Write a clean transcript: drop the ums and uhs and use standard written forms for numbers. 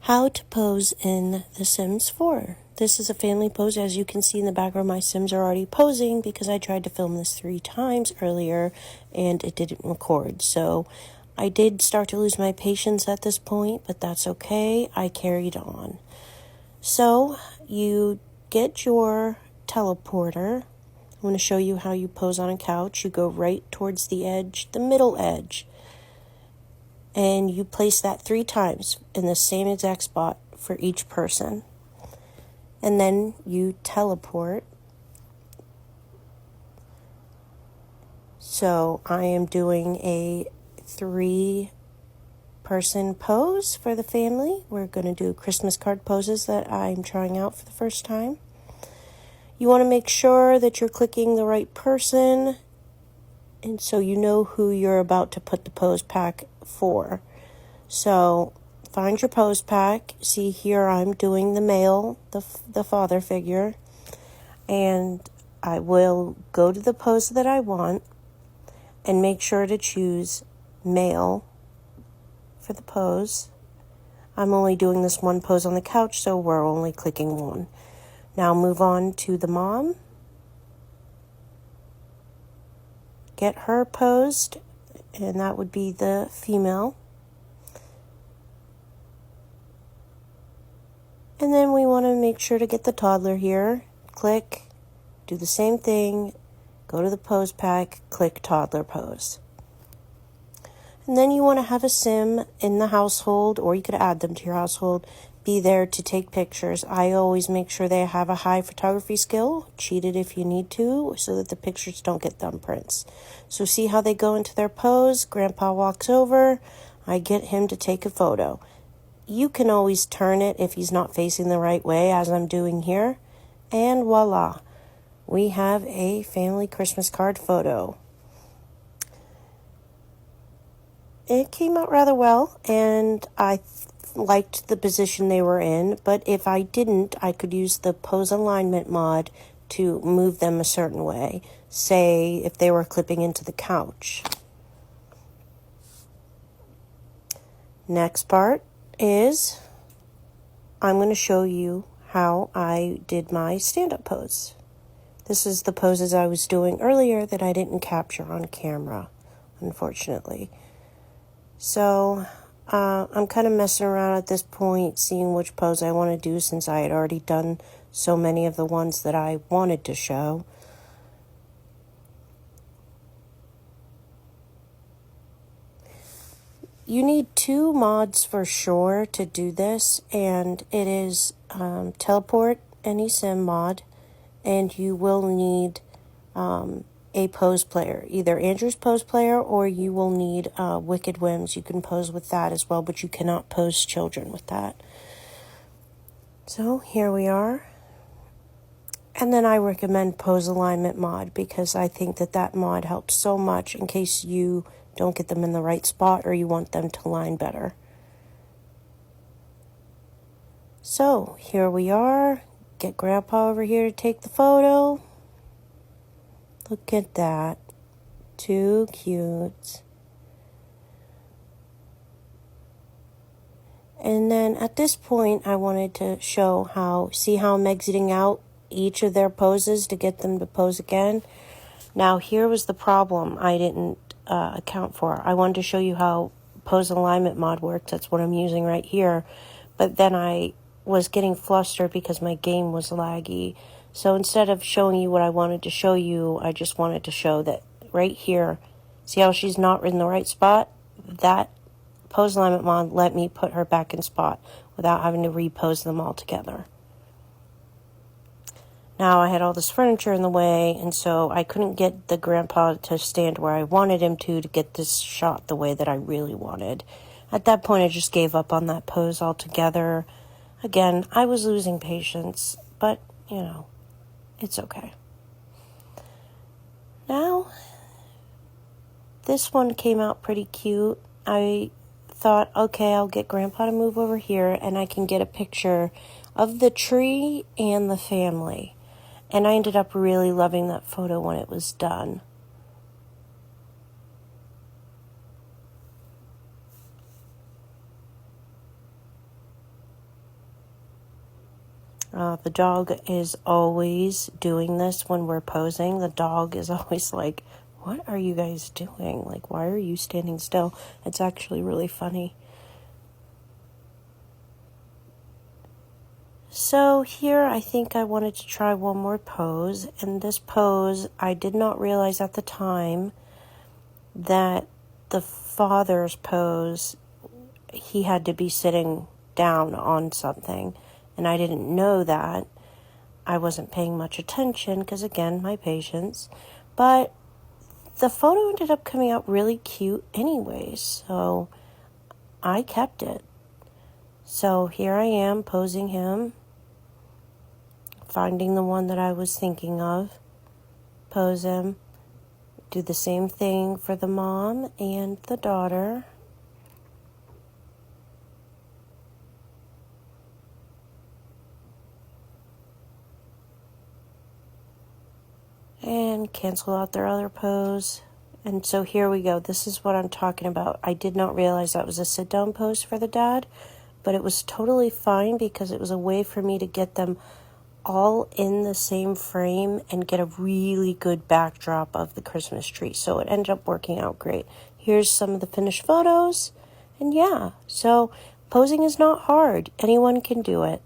How to pose in The Sims 4. This is a family pose. As you can see in the background, my Sims are already posing because I tried to film this 3 times earlier and it didn't record. So I did start to lose my patience at this point, but that's okay. I carried on. So you get your teleporter. I'm going to show you how you pose on a couch. You go right towards the edge, the middle edge. And you place that 3 times in the same exact spot for each person. And then you teleport. So I am doing a 3-person pose for the family. We're going to do Christmas card poses that I'm trying out for the first time. You want to make sure that you're clicking the right person, and so you know who you're about to put the pose pack for. So find your pose pack. See here I'm doing the male, the father figure, and I will go to the pose that I want and make sure to choose male for the pose. I'm only doing this one pose on the couch, so we're only clicking one. Now move on to the mom. Get her posed, and that would be the female. And then we want to make sure to get the toddler here. Click, do the same thing, go to the pose pack, click toddler pose. And then you want to have a sim in the household, or you could add them to your household, be there to take pictures. I always make sure they have a high photography skill. Cheat it if you need to, so that the pictures don't get thumbprints. So see how they go into their pose. Grandpa walks over. I get him to take a photo. You can always turn it if he's not facing the right way, as I'm doing here. And voila, we have a family Christmas card photo. It came out rather well, and I liked the position they were in, but if I didn't, I could use the pose alignment mod to move them a certain way. Say, if they were clipping into the couch. Next part is I'm going to show you how I did my stand-up pose. This is the poses I was doing earlier that I didn't capture on camera, unfortunately. So I'm kind of messing around at this point, seeing which pose I want to do, since I had already done so many of the ones that I wanted to show. You need 2 mods for sure to do this, and it is teleport any sim mod, and you will need a pose player, either Andrew's pose player, or you will need Wicked Whims. You can pose with that as well, but you cannot pose children with that. So here we are. And then I recommend pose alignment mod, because I think that mod helps so much in case you don't get them in the right spot or you want them to line better. So here we are. Get Grandpa over here to take the photo. Look at that. Too cute. And then at this point, I wanted to show see how I'm exiting out each of their poses to get them to pose again. Now here was the problem I didn't account for. I wanted to show you how pose alignment mod works. That's what I'm using right here. But then I was getting flustered because my game was laggy. So instead of showing you what I wanted to show you, I just wanted to show that right here. See how she's not in the right spot? That pose alignment mod let me put her back in spot without having to repose them all together. Now I had all this furniture in the way, and so I couldn't get the grandpa to stand where I wanted him to get this shot the way that I really wanted. At that point, I just gave up on that pose altogether. Again, I was losing patience, but, it's okay. Now, this one came out pretty cute. I thought, okay, I'll get Grandpa to move over here, and I can get a picture of the tree and the family. And I ended up really loving that photo when it was done. The dog is always doing this when we're posing. The dog is always like, what are you guys doing? Like, why are you standing still? It's actually really funny. So here I think I wanted to try one more pose. And this pose, I did not realize at the time that the father's pose, he had to be sitting down on something. And I didn't know that. I wasn't paying much attention because, again, my patience. But the photo ended up coming out really cute anyways, so I kept it. So here I am posing him, finding the one that I was thinking of, pose him, do the same thing for the mom and the daughter. And cancel out their other pose. And so here we go. This is what I'm talking about. I did not realize that was a sit-down pose for the dad, but it was totally fine because it was a way for me to get them all in the same frame and get a really good backdrop of the Christmas tree. So it ended up working out great. Here's some of the finished photos. And yeah, so posing is not hard. Anyone can do it.